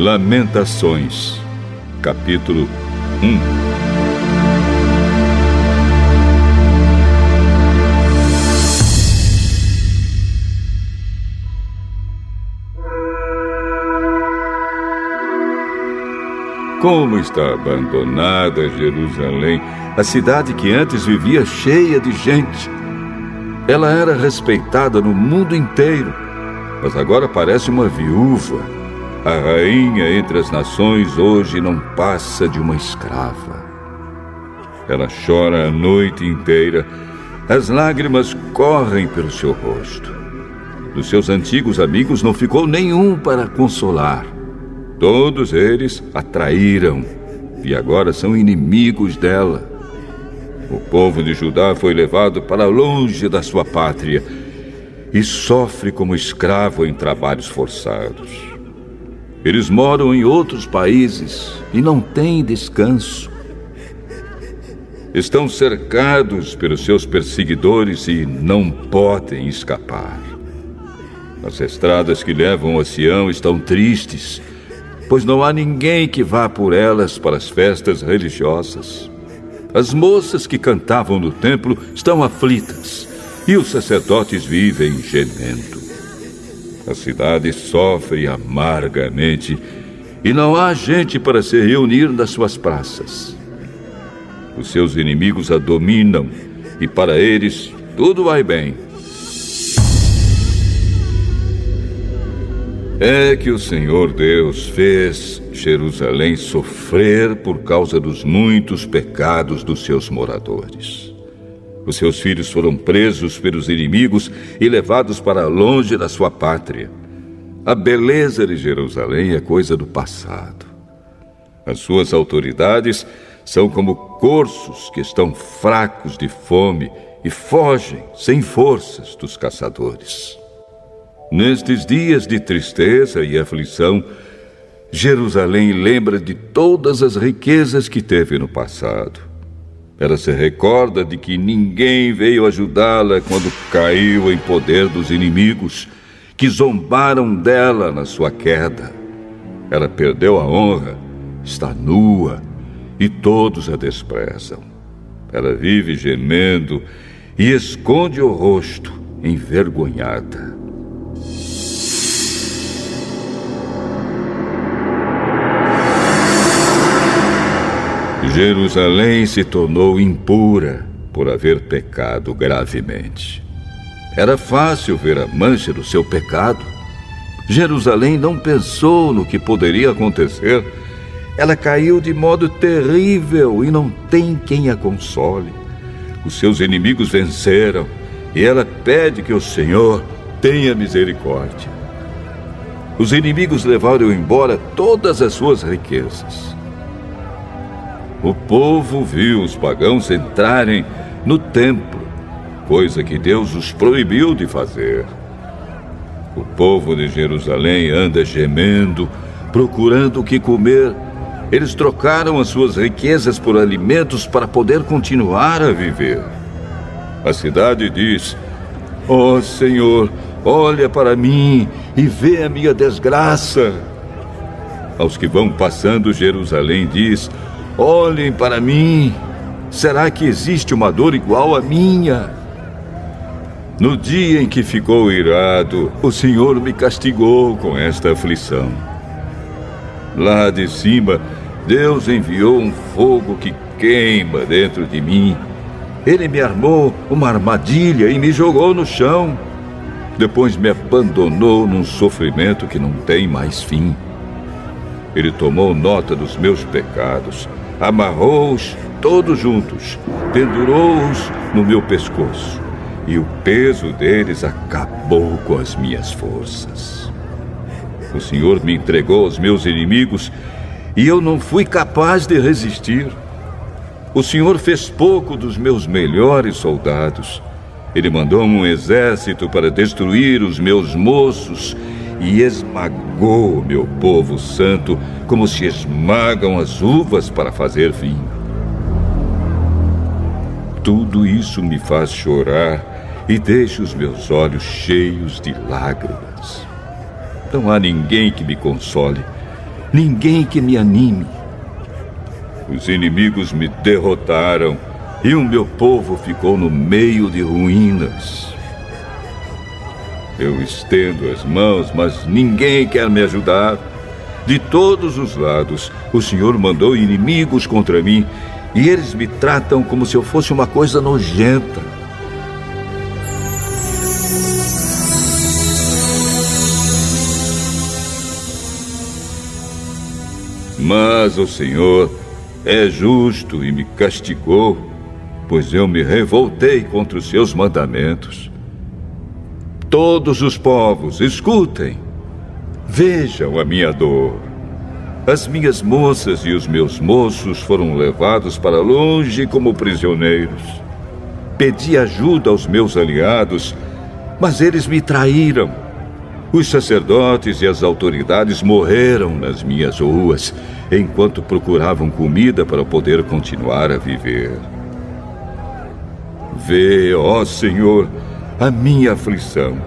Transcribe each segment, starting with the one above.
Lamentações, capítulo 1. Como está abandonada Jerusalém, a cidade que antes vivia cheia de gente. Ela era respeitada no mundo inteiro, mas agora parece uma viúva. A rainha entre as nações hoje não passa de uma escrava. Ela chora a noite inteira, as lágrimas correm pelo seu rosto. Dos seus antigos amigos não ficou nenhum para consolar. Todos eles a traíram e agora são inimigos dela. O povo de Judá foi levado para longe da sua pátria e sofre como escravo em trabalhos forçados. Eles moram em outros países e não têm descanso. Estão cercados pelos seus perseguidores e não podem escapar. As estradas que levam a Sião estão tristes, pois não há ninguém que vá por elas para as festas religiosas. As moças que cantavam no templo estão aflitas, e os sacerdotes vivem gemendo. A cidade sofre amargamente, e não há gente para se reunir nas suas praças. Os seus inimigos a dominam, e para eles tudo vai bem. É que o Senhor Deus fez Jerusalém sofrer por causa dos muitos pecados dos seus moradores. Os seus filhos foram presos pelos inimigos e levados para longe da sua pátria. A beleza de Jerusalém é coisa do passado. As suas autoridades são como corços que estão fracos de fome e fogem sem forças dos caçadores. Nestes dias de tristeza e aflição, Jerusalém lembra de todas as riquezas que teve no passado. Ela se recorda de que ninguém veio ajudá-la quando caiu em poder dos inimigos, que zombaram dela na sua queda. Ela perdeu a honra, está nua, e todos a desprezam. Ela vive gemendo e esconde o rosto, envergonhada. Jerusalém se tornou impura por haver pecado gravemente. Era fácil ver a mancha do seu pecado. Jerusalém não pensou no que poderia acontecer. Ela caiu de modo terrível e não tem quem a console. Os seus inimigos venceram e ela pede que o Senhor tenha misericórdia. Os inimigos levaram embora todas as suas riquezas. O povo viu os pagãos entrarem no templo, coisa que Deus os proibiu de fazer. O povo de Jerusalém anda gemendo, procurando o que comer. Eles trocaram as suas riquezas por alimentos para poder continuar a viver. A cidade diz: "Ó Senhor, olha para mim e vê a minha desgraça." Aos que vão passando, Jerusalém diz: "Olhem para mim, será que existe uma dor igual à minha?" No dia em que ficou irado, o Senhor me castigou com esta aflição. Lá de cima, Deus enviou um fogo que queima dentro de mim. Ele me armou uma armadilha e me jogou no chão. Depois me abandonou num sofrimento que não tem mais fim. Ele tomou nota dos meus pecados, amarrou-os todos juntos, pendurou-os no meu pescoço, e o peso deles acabou com as minhas forças. O Senhor me entregou aos meus inimigos e eu não fui capaz de resistir. O Senhor fez pouco dos meus melhores soldados. Ele mandou um exército para destruir os meus moços e esmagou o meu povo santo como se esmagam as uvas para fazer vinho. Tudo isso me faz chorar e deixa os meus olhos cheios de lágrimas. Não há ninguém que me console. ninguém que me anime. Os inimigos me derrotaram e o meu povo ficou no meio de ruínas. Eu estendo as mãos, mas ninguém quer me ajudar. De todos os lados, o Senhor mandou inimigos contra mim e eles me tratam como se eu fosse uma coisa nojenta. Mas o Senhor é justo e me castigou, pois eu me revoltei contra os seus mandamentos. Todos os povos, escutem, vejam a minha dor. As minhas moças e os meus moços foram levados para longe como prisioneiros. Pedi ajuda aos meus aliados, mas eles me traíram. Os sacerdotes e as autoridades morreram nas minhas ruas, enquanto procuravam comida para poder continuar a viver. Vê, ó Senhor, a minha aflição.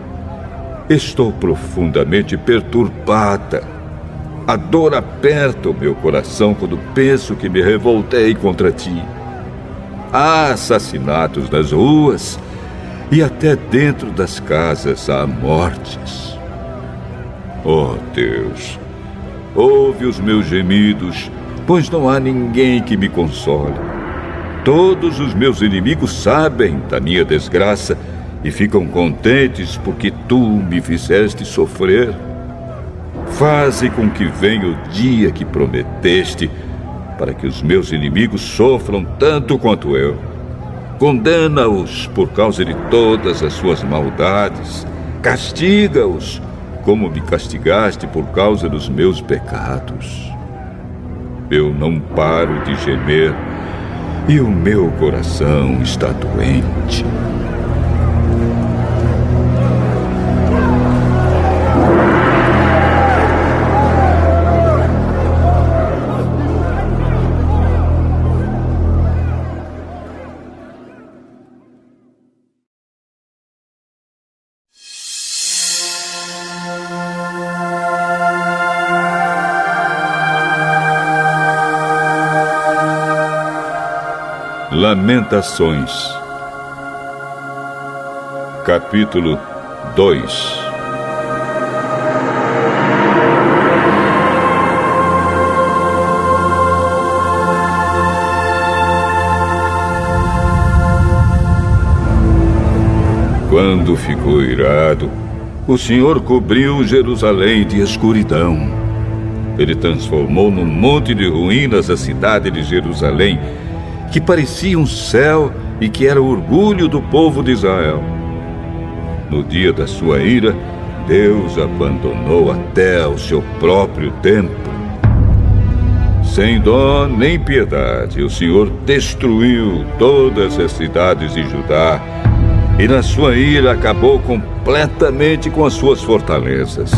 Estou profundamente perturbada. A dor aperta o meu coração quando penso que me revoltei contra ti. Há assassinatos nas ruas e até dentro das casas há mortes. Ó Deus, ouve os meus gemidos, pois não há ninguém que me console. Todos os meus inimigos sabem da minha desgraça e ficam contentes porque tu me fizeste sofrer. Faze com que venha o dia que prometeste, para que os meus inimigos sofram tanto quanto eu. Condena-os por causa de todas as suas maldades. Castiga-os, como me castigaste por causa dos meus pecados. Eu não paro de gemer e o meu coração está doente. Lamentações, capítulo 2. Quando ficou irado, o Senhor cobriu Jerusalém de escuridão. Ele transformou num monte de ruínas a cidade de Jerusalém, que parecia um céu e que era o orgulho do povo de Israel. No dia da sua ira, Deus abandonou até o seu próprio templo. Sem dó nem piedade, o Senhor destruiu todas as cidades de Judá e na sua ira acabou completamente com as suas fortalezas.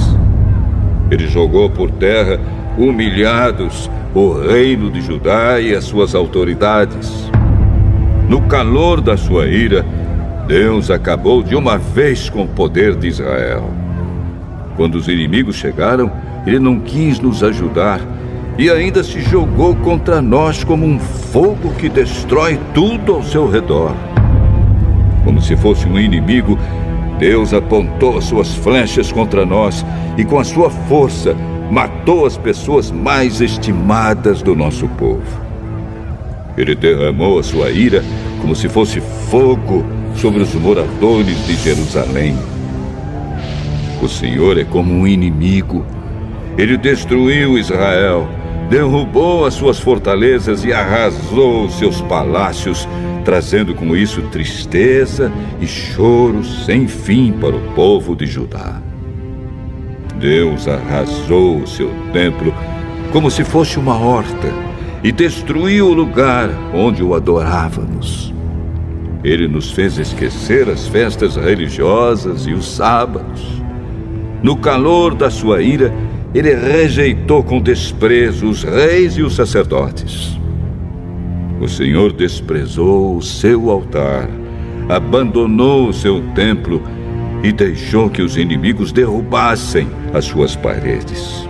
Ele jogou por terra, humilhados, o reino de Judá e as suas autoridades. No calor da sua ira, Deus acabou de uma vez com o poder de Israel. Quando os inimigos chegaram, ele não quis nos ajudar e ainda se jogou contra nós como um fogo que destrói tudo ao seu redor. Como se fosse um inimigo, Deus apontou as suas flechas contra nós e com a sua força matou as pessoas mais estimadas do nosso povo. Ele derramou a sua ira como se fosse fogo sobre os moradores de Jerusalém. O Senhor é como um inimigo. Ele destruiu Israel, derrubou as suas fortalezas e arrasou os seus palácios, trazendo com isso tristeza e choro sem fim para o povo de Judá. Deus arrasou o seu templo como se fosse uma horta e destruiu o lugar onde o adorávamos. Ele nos fez esquecer as festas religiosas e os sábados. No calor da sua ira, ele rejeitou com desprezo os reis e os sacerdotes. O Senhor desprezou o seu altar, abandonou o seu templo e deixou que os inimigos derrubassem as suas paredes.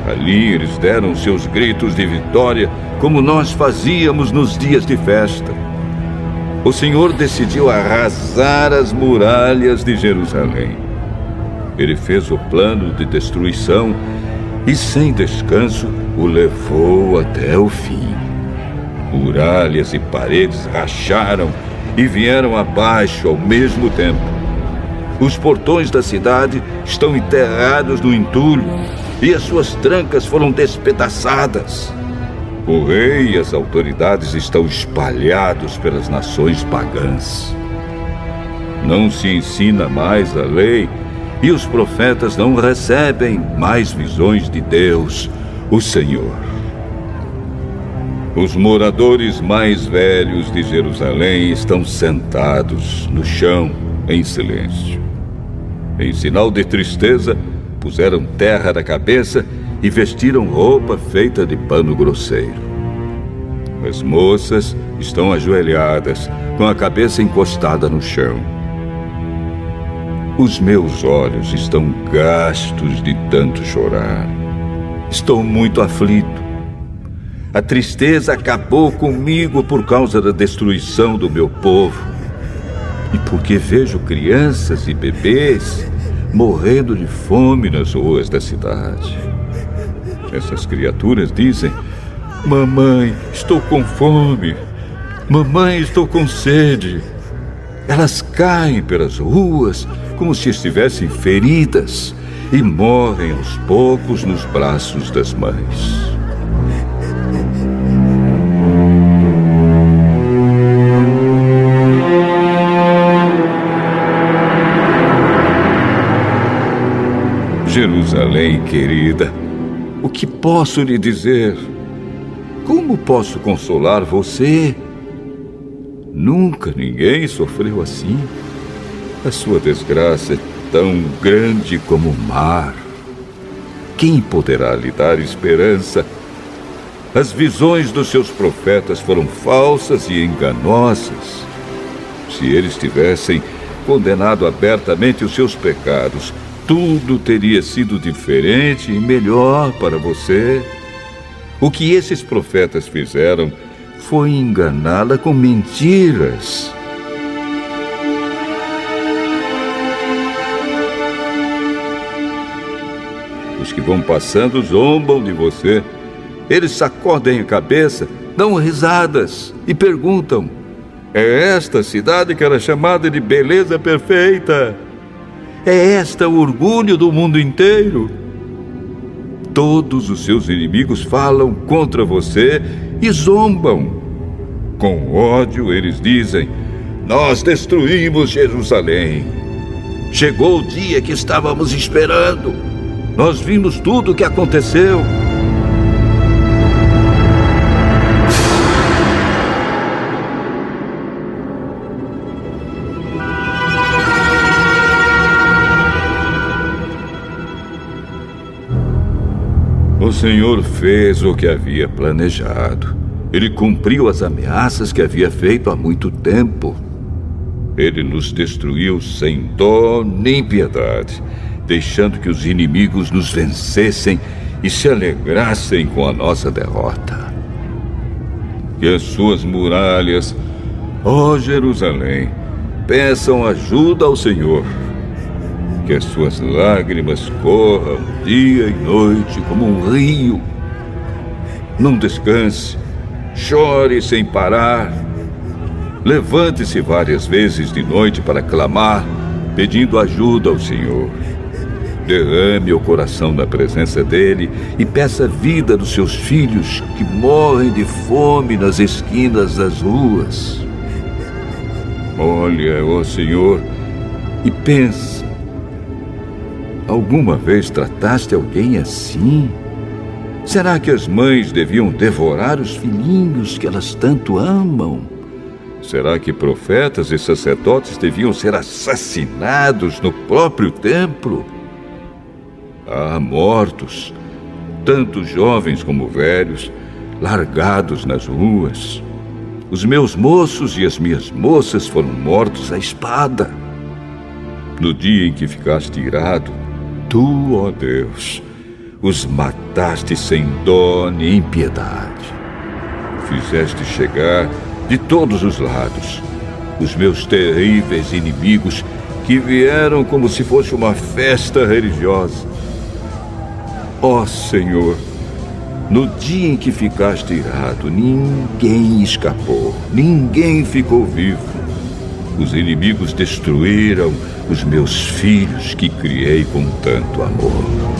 Ali eles deram seus gritos de vitória, como nós fazíamos nos dias de festa. O Senhor decidiu arrasar as muralhas de Jerusalém. Ele fez o plano de destruição e, sem descanso, o levou até o fim. Muralhas e paredes racharam e vieram abaixo ao mesmo tempo. Os portões da cidade estão enterrados no entulho e as suas trancas foram despedaçadas. O rei e as autoridades estão espalhados pelas nações pagãs. Não se ensina mais a lei e os profetas não recebem mais visões de Deus, o Senhor. Os moradores mais velhos de Jerusalém estão sentados no chão em silêncio. Em sinal de tristeza, puseram terra na cabeça e vestiram roupa feita de pano grosseiro. As moças estão ajoelhadas, com a cabeça encostada no chão. Os meus olhos estão gastos de tanto chorar. Estou muito aflito. A tristeza acabou comigo por causa da destruição do meu povo. E porque vejo crianças e bebês morrendo de fome nas ruas da cidade. Essas criaturas dizem: mamãe, estou com fome. Mamãe, estou com sede. Elas caem pelas ruas como se estivessem feridas e morrem aos poucos nos braços das mães. Jerusalém, querida, o que posso lhe dizer? Como posso consolar você? Nunca ninguém sofreu assim. A sua desgraça é tão grande como o mar. Quem poderá lhe dar esperança? As visões dos seus profetas foram falsas e enganosas. Se eles tivessem condenado abertamente os seus pecados, tudo teria sido diferente e melhor para você. O que esses profetas fizeram foi enganá-la com mentiras. Os que vão passando zombam de você. Eles sacodem a cabeça, dão risadas e perguntam: é esta a cidade que era chamada de beleza perfeita? É esta o orgulho do mundo inteiro? Todos os seus inimigos falam contra você e zombam. Com ódio eles dizem: nós destruímos Jerusalém. Chegou o dia que estávamos esperando. Nós vimos tudo o que aconteceu. O Senhor fez o que havia planejado. Ele cumpriu as ameaças que havia feito há muito tempo. Ele nos destruiu sem dó nem piedade, deixando que os inimigos nos vencessem e se alegrassem com a nossa derrota. Que as suas muralhas, ó Jerusalém, peçam ajuda ao Senhor. Que as suas lágrimas corram dia e noite como um rio. Não descanse, chore sem parar. Levante-se várias vezes de noite para clamar, pedindo ajuda ao Senhor. Derrame o coração na presença dele e peça a vida dos seus filhos que morrem de fome nas esquinas das ruas. Olha, ó Senhor, e pensa: alguma vez trataste alguém assim? Será que as mães deviam devorar os filhinhos que elas tanto amam? Será que profetas e sacerdotes deviam ser assassinados no próprio templo? Há mortos, tanto jovens como velhos, largados nas ruas. Os meus moços e as minhas moças foram mortos à espada. No dia em que ficaste irado, tu, ó Deus, os mataste sem dó nem piedade. Fizeste chegar de todos os lados os meus terríveis inimigos, que vieram como se fosse uma festa religiosa. Ó Senhor, no dia em que ficaste irado, ninguém escapou, ninguém ficou vivo. Os inimigos destruíram os meus filhos que criei com tanto amor.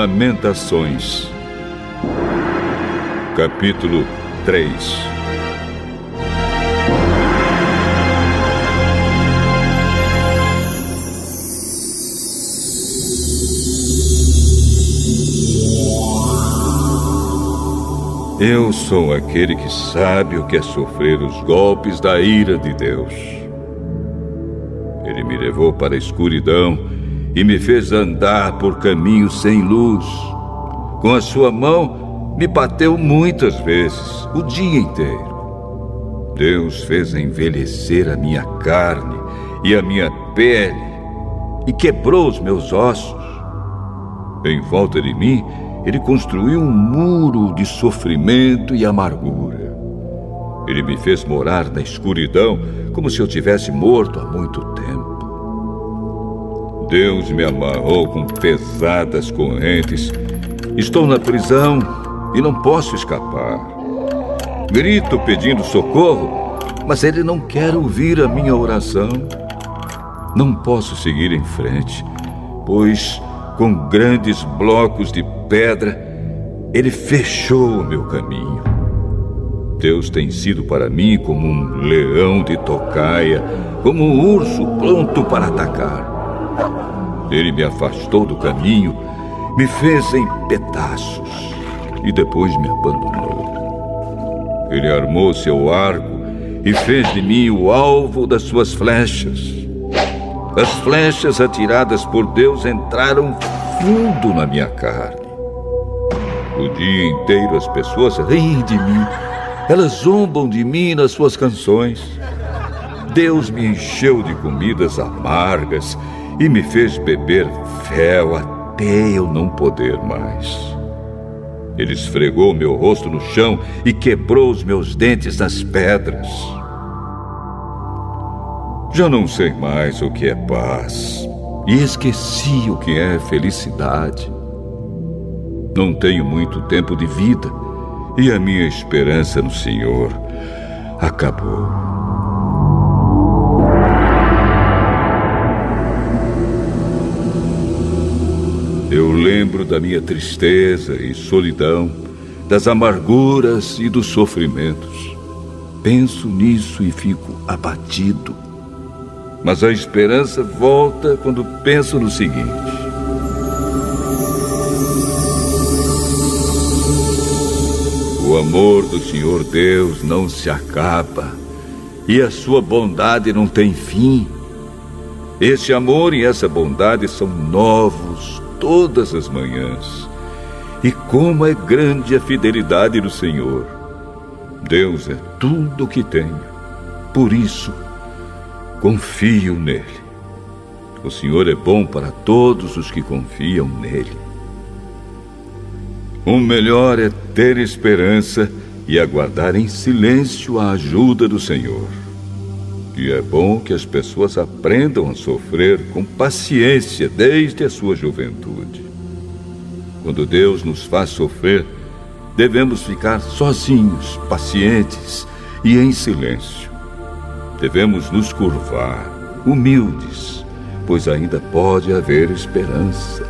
Lamentações, capítulo 3. Eu sou aquele que sabe o que é sofrer os golpes da ira de Deus. Ele me levou para a escuridão e me fez andar por caminhos sem luz. Com a sua mão, me bateu muitas vezes, o dia inteiro. Deus fez envelhecer a minha carne e a minha pele e quebrou os meus ossos. Em volta de mim, Ele construiu um muro de sofrimento e amargura. Ele me fez morar na escuridão como se eu tivesse morto há muito tempo. Deus me amarrou com pesadas correntes. Estou na prisão e não posso escapar. Grito pedindo socorro, mas Ele não quer ouvir a minha oração. Não posso seguir em frente, pois com grandes blocos de pedra Ele fechou o meu caminho. Deus tem sido para mim como um leão de tocaia, como um urso pronto para atacar. Ele me afastou do caminho, me fez em pedaços e depois me abandonou. Ele armou seu arco e fez de mim o alvo das suas flechas. As flechas atiradas por Deus entraram fundo na minha carne. O dia inteiro as pessoas riem de mim. Elas zombam de mim nas suas canções. Deus me encheu de comidas amargas e me fez beber fel até eu não poder mais. Ele esfregou meu rosto no chão e quebrou os meus dentes nas pedras. Já não sei mais o que é paz e esqueci o que é felicidade. Não tenho muito tempo de vida e a minha esperança no Senhor acabou. Eu lembro da minha tristeza e solidão, das amarguras e dos sofrimentos. Penso nisso e fico abatido. Mas a esperança volta quando penso no seguinte: o amor do Senhor Deus não se acaba e a sua bondade não tem fim. Esse amor e essa bondade são novos todas as manhãs. E como é grande a fidelidade do Senhor. Deus é tudo o que tenho. Por isso, confio nele. O Senhor é bom para todos os que confiam nele. O melhor é ter esperança e aguardar em silêncio a ajuda do Senhor. E é bom que as pessoas aprendam a sofrer com paciência desde a sua juventude. Quando Deus nos faz sofrer, devemos ficar sozinhos, pacientes e em silêncio. Devemos nos curvar, humildes, pois ainda pode haver esperança.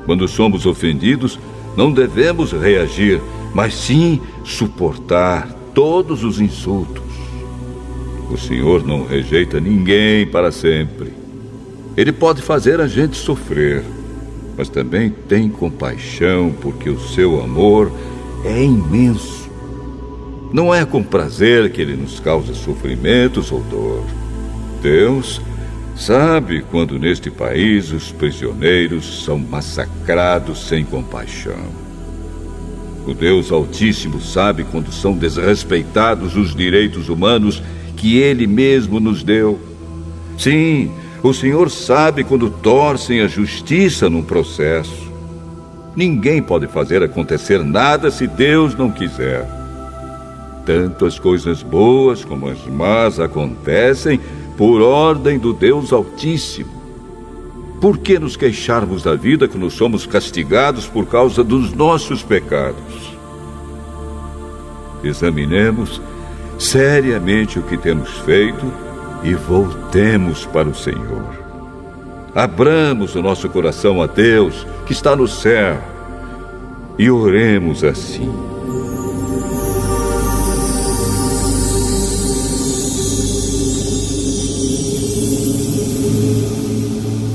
Quando somos ofendidos, não devemos reagir, mas sim suportar todos os insultos. O Senhor não rejeita ninguém para sempre. Ele pode fazer a gente sofrer, mas também tem compaixão, porque o seu amor é imenso. Não é com prazer que Ele nos causa sofrimentos ou dor. Deus sabe quando neste país os prisioneiros são massacrados sem compaixão. O Deus Altíssimo sabe quando são desrespeitados os direitos humanos que Ele mesmo nos deu. Sim, o Senhor sabe quando torcem a justiça num processo. Ninguém pode fazer acontecer nada se Deus não quiser. Tanto as coisas boas como as más acontecem por ordem do Deus Altíssimo. Por que nos queixarmos da vida quando somos castigados por causa dos nossos pecados? Examinemos seriamente o que temos feito e voltemos para o Senhor. Abramos o nosso coração a Deus, que está no céu, e oremos assim.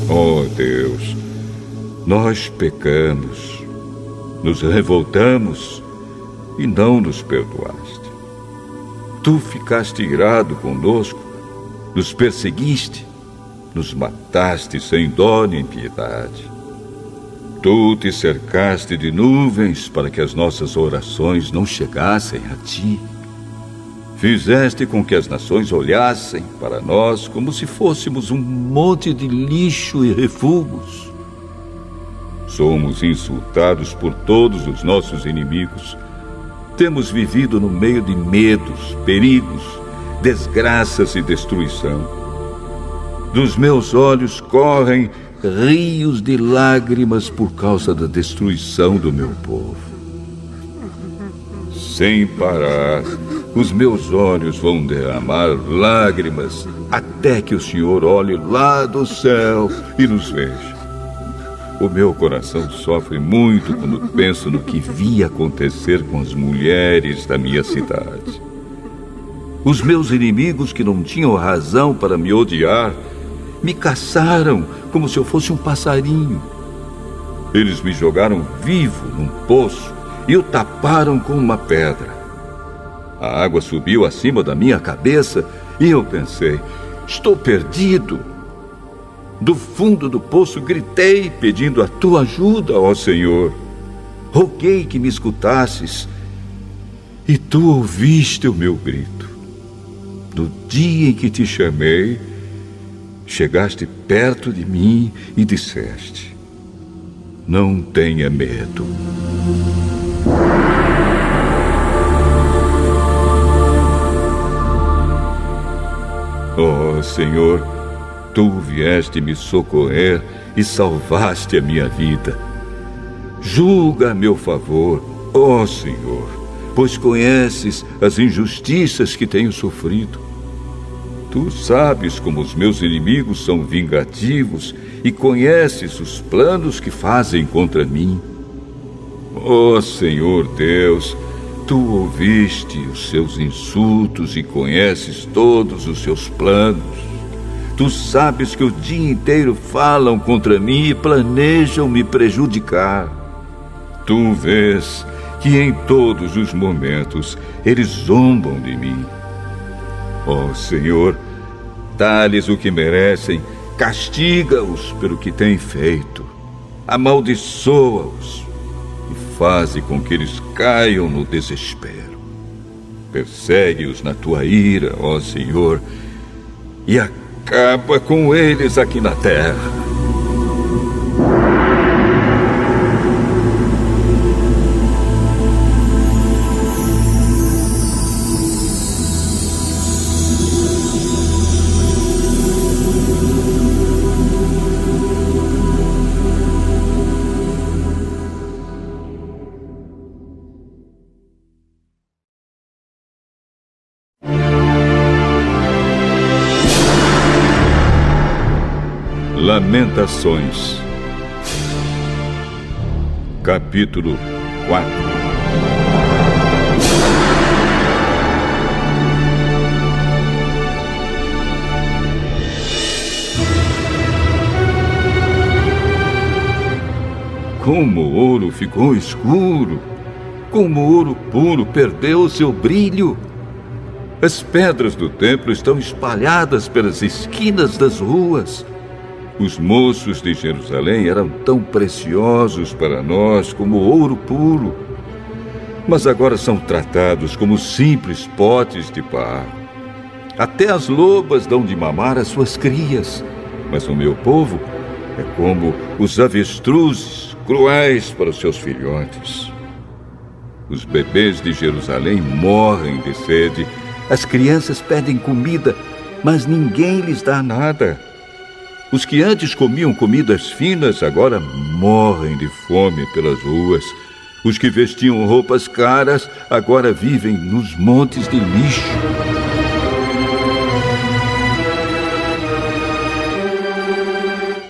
Ó Deus, nós pecamos, nos revoltamos e não nos perdoaste. Tu ficaste irado conosco, nos perseguiste, nos mataste sem dó nem piedade. Tu te cercaste de nuvens para que as nossas orações não chegassem a ti. Fizeste com que as nações olhassem para nós como se fôssemos um monte de lixo e refugos. Somos insultados por todos os nossos inimigos. Temos vivido no meio de medos, perigos, desgraças e destruição. Dos meus olhos correm rios de lágrimas por causa da destruição do meu povo. Sem parar, os meus olhos vão derramar lágrimas até que o Senhor olhe lá do céu e nos veja. O meu coração sofre muito quando penso no que vi acontecer com as mulheres da minha cidade. Os meus inimigos, que não tinham razão para me odiar, me caçaram como se eu fosse um passarinho. Eles me jogaram vivo num poço e o taparam com uma pedra. A água subiu acima da minha cabeça e eu pensei, estou perdido. Do fundo do poço gritei pedindo a tua ajuda, ó Senhor. Roguei que me escutasses e tu ouviste o meu grito. No dia em que te chamei, chegaste perto de mim e disseste, não tenha medo. Ó Senhor, tu vieste me socorrer e salvaste a minha vida. Julga a meu favor, ó Senhor, pois conheces as injustiças que tenho sofrido. Tu sabes como os meus inimigos são vingativos e conheces os planos que fazem contra mim. Ó Senhor Deus, tu ouviste os seus insultos e conheces todos os seus planos. Tu sabes que o dia inteiro falam contra mim e planejam me prejudicar. Tu vês que em todos os momentos eles zombam de mim. Ó Senhor, dá-lhes o que merecem, castiga-os pelo que têm feito, amaldiçoa-os e faze com que eles caiam no desespero. Persegue-os na tua ira, ó Senhor, e acaba com eles aqui na terra. Lamentações, capítulo 4. Como o ouro ficou escuro como o ouro puro perdeu o seu brilho. As pedras do templo estão espalhadas pelas esquinas das ruas. Os moços de Jerusalém eram tão preciosos para nós como o ouro puro, mas agora são tratados como simples potes de barro. Até as lobas dão de mamar às suas crias, mas o meu povo é como os avestruzes, cruéis para os seus filhotes. Os bebês de Jerusalém morrem de sede, as crianças pedem comida, mas ninguém lhes dá nada. Os que antes comiam comidas finas agora morrem de fome pelas ruas. Os que vestiam roupas caras agora vivem nos montes de lixo.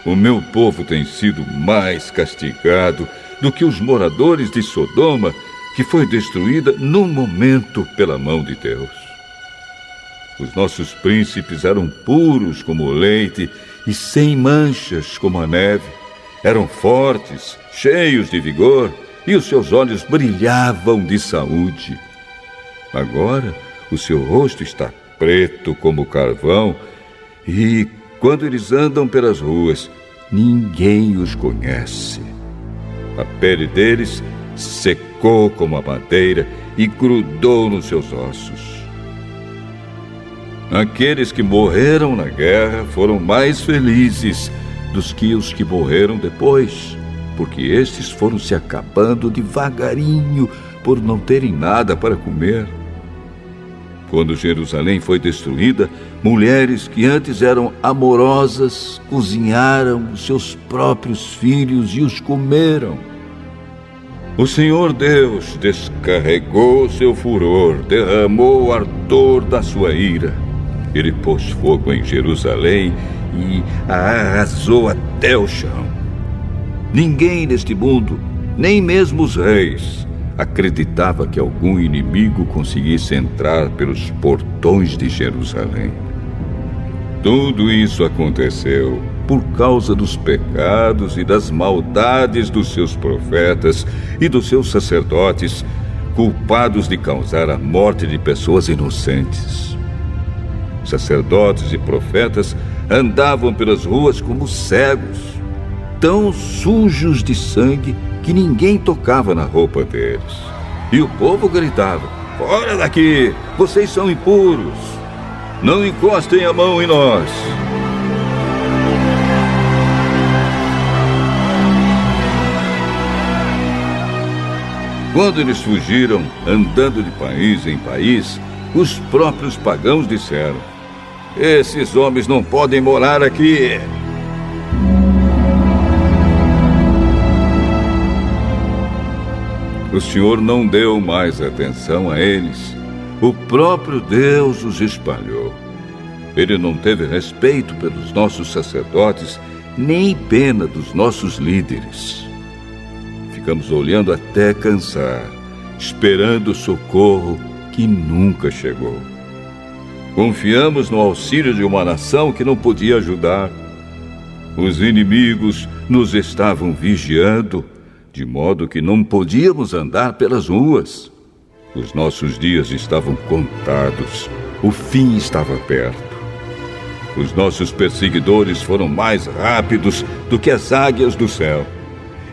O meu povo tem sido mais castigado do que os moradores de Sodoma, que foi destruída num momento pela mão de Deus. Os nossos príncipes eram puros como o leite e sem manchas como a neve. Eram fortes, cheios de vigor, e os seus olhos brilhavam de saúde. Agora, o seu rosto está preto como carvão, e quando eles andam pelas ruas, ninguém os conhece. A pele deles secou como a madeira e grudou nos seus ossos. Aqueles que morreram na guerra foram mais felizes dos que os que morreram depois, porque estes foram se acabando devagarinho por não terem nada para comer. Quando Jerusalém foi destruída, mulheres que antes eram amorosas cozinharam os seus próprios filhos e os comeram. O Senhor Deus descarregou seu furor, derramou o ardor da sua ira. Ele pôs fogo em Jerusalém e a arrasou até o chão. Ninguém neste mundo, nem mesmo os reis, acreditava que algum inimigo conseguisse entrar pelos portões de Jerusalém. Tudo isso aconteceu por causa dos pecados e das maldades dos seus profetas e dos seus sacerdotes, culpados de causar a morte de pessoas inocentes. Sacerdotes e profetas andavam pelas ruas como cegos, tão sujos de sangue que ninguém tocava na roupa deles. E o povo gritava: "Fora daqui! Vocês são impuros! Não encostem a mão em nós!" Quando eles fugiram, andando de país em país, os próprios pagãos disseram: "Esses homens não podem morar aqui." O Senhor não deu mais atenção a eles. O próprio Deus os espalhou. Ele não teve respeito pelos nossos sacerdotes, nem pena dos nossos líderes. Ficamos olhando até cansar, esperando o socorro que nunca chegou. Confiamos no auxílio de uma nação que não podia ajudar. Os inimigos nos estavam vigiando, de modo que não podíamos andar pelas ruas. Os nossos dias estavam contados. O fim estava perto. Os nossos perseguidores foram mais rápidos do que as águias do céu.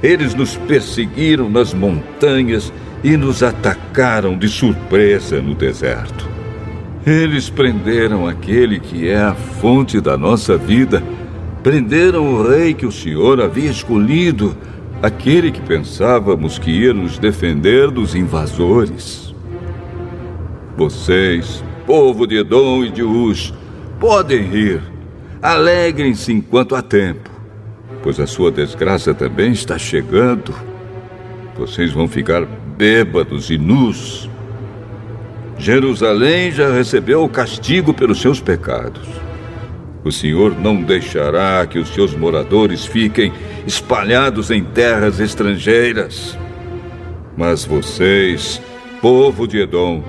Eles nos perseguiram nas montanhas e nos atacaram de surpresa no deserto. Eles prenderam aquele que é a fonte da nossa vida. Prenderam o rei que o Senhor havia escolhido, aquele que pensávamos que ia nos defender dos invasores. Vocês, povo de Edom e de Uz, podem rir. Alegrem-se enquanto há tempo, pois a sua desgraça também está chegando. Vocês vão ficar bêbados e nus. Jerusalém já recebeu o castigo pelos seus pecados. O Senhor não deixará que os seus moradores fiquem espalhados em terras estrangeiras. Mas vocês, povo de Edom,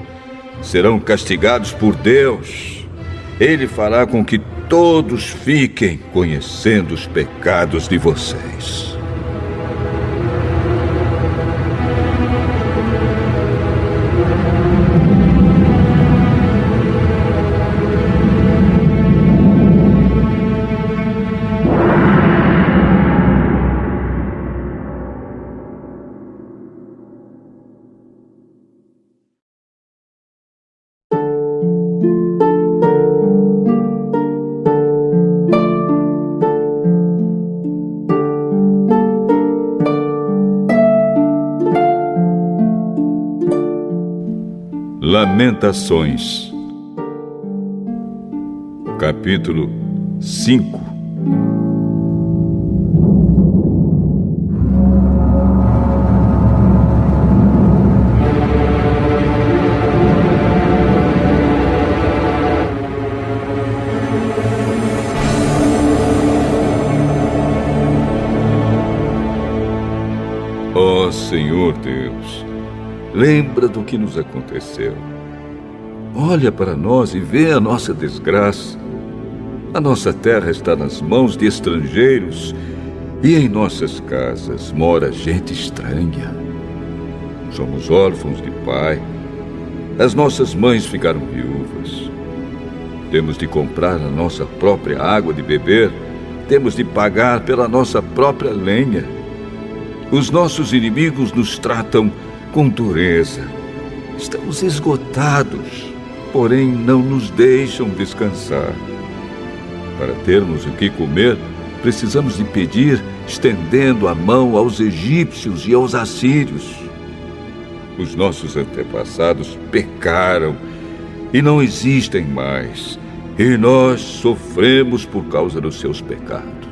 serão castigados por Deus. Ele fará com que todos fiquem conhecendo os pecados de vocês. Lamentações, capítulo 5. Ó Senhor Deus, lembra do que nos aconteceu. Olha para nós e vê a nossa desgraça. A nossa terra está nas mãos de estrangeiros e em nossas casas mora gente estranha. Somos órfãos de pai. As nossas mães ficaram viúvas. Temos de comprar a nossa própria água de beber. Temos de pagar pela nossa própria lenha. Os nossos inimigos nos tratam com dureza. Estamos esgotados, porém não nos deixam descansar. Para termos o que comer, precisamos de pedir, estendendo a mão aos egípcios e aos assírios. Os nossos antepassados pecaram e não existem mais, e nós sofremos por causa dos seus pecados.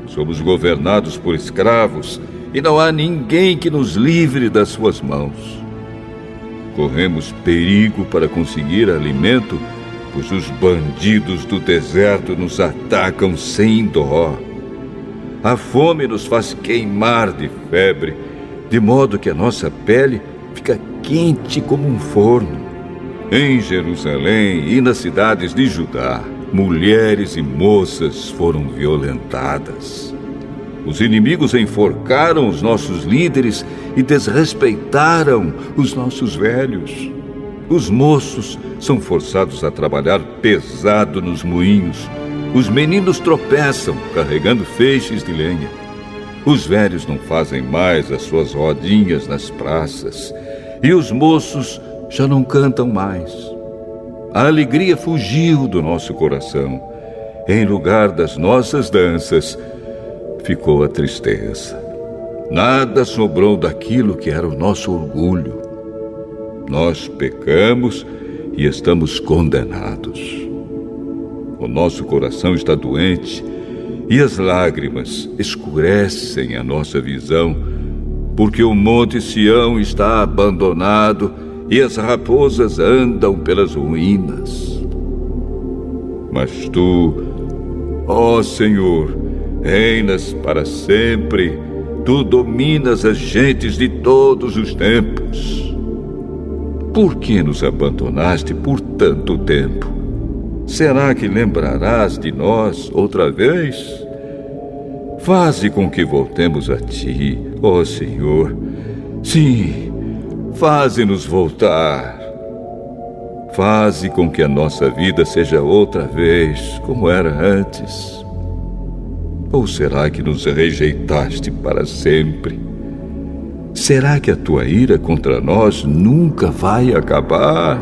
Somos governados por escravos e não há ninguém que nos livre das suas mãos. Corremos perigo para conseguir alimento, pois os bandidos do deserto nos atacam sem dó. A fome nos faz queimar de febre, de modo que a nossa pele fica quente como um forno. Em Jerusalém e nas cidades de Judá, mulheres e moças foram violentadas. Os inimigos enforcaram os nossos líderes e desrespeitaram os nossos velhos. Os moços são forçados a trabalhar pesado nos moinhos. Os meninos tropeçam carregando feixes de lenha. Os velhos não fazem mais as suas rodinhas nas praças. E os moços já não cantam mais. A alegria fugiu do nosso coração. Em lugar das nossas danças, ficou a tristeza. Nada sobrou daquilo que era o nosso orgulho. Nós pecamos e estamos condenados. O nosso coração está doente e as lágrimas escurecem a nossa visão, porque o monte Sião está abandonado e as raposas andam pelas ruínas. Mas tu, ó Senhor, reinas para sempre. Tu dominas as gentes de todos os tempos. Por que nos abandonaste por tanto tempo? Será que lembrarás de nós outra vez? Faze com que voltemos a ti, ó Senhor. Sim, faze-nos voltar. Faze com que a nossa vida seja outra vez como era antes. Ou será que nos rejeitaste para sempre? Será que a tua ira contra nós nunca vai acabar?